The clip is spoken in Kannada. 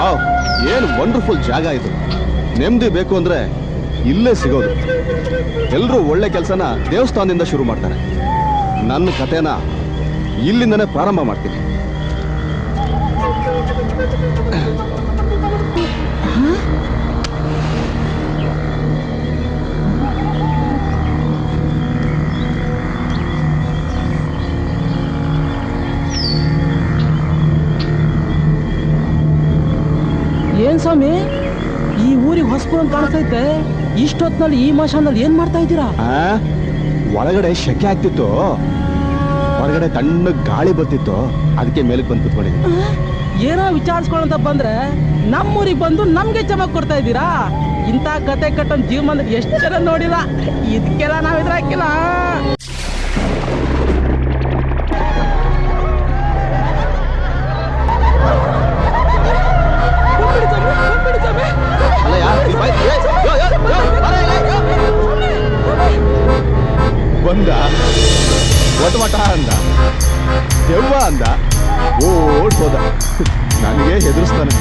ವಾವ್, ಏನು ವಂಡರ್ಫುಲ್ ಜಾಗ ಇದು. ನೆಮ್ಮದಿ ಬೇಕು ಅಂದ್ರೆ ಇಲ್ಲೇ ಸಿಗೋದು. ಎಲ್ಲರೂ ಒಳ್ಳೆ ಕೆಲಸನ ದೇವಸ್ಥಾನದಿಂದ ಶುರು ಮಾಡ್ತಾರೆ. ನನ್ನ ಕಥೆನ ಇಲ್ಲಿಂದನೇ ಪ್ರಾರಂಭ ಮಾಡ್ತೀನಿ. ಏನ್ ಸ್ವಾಮಿ, ಈ ಊರಿಗೆ ಹೊಸಬು ಅಂತ ಕಾಣಿಸ್ತೈತೆ. ಇಷ್ಟೊತ್ನಲ್ಲಿ ಈ ಮಶಾನಲ್ಲಿ ಏನ್ ಮಾಡ್ತಾ ಇದ್ದೀರಾ? ಒಳಗಡೆ ಶೆಕೆ ಆಗ್ತಿತ್ತು, ಹೊರಗಡೆ ತಣ್ಣ ಗಾಳಿ ಬರ್ತಿತ್ತು, ಅದಕ್ಕೆ ಮೇಲಕ್ಕೆ ಬಂದು ಕುತ್ಕೊಂಡಿದ್ದೀನಿ. ಏನೋ ವಿಚಾರಿಸ್ಕೊಳ್ಳೋಂತ ಬಂದ್ರೆ ನಮ್ಮೂರಿಗೆ ಬಂದು ನಮ್ಗೆ ಚಮಕ್ ಕೊಡ್ತಾ ಇದ್ದೀರಾ. ಇಂಥ ಕತೆ ಕಟ್ಟೊಂದು ಜೀವನದಲ್ಲಿ ಎಷ್ಟು ಜನ ನೋಡಿಲ್ಲ. ಇದಕ್ಕೆಲ್ಲ ನಾವ್ ಇದ್ರಾಕಿಲ್ಲ. ಬಂದ ಒಟಮಟ ಅಂದ, ದೆವ್ವ ಅಂದ, ಓಡ್ ಹೋದ. ನನಗೆ ಹೆದರ್ಸ್ತಾನೆ.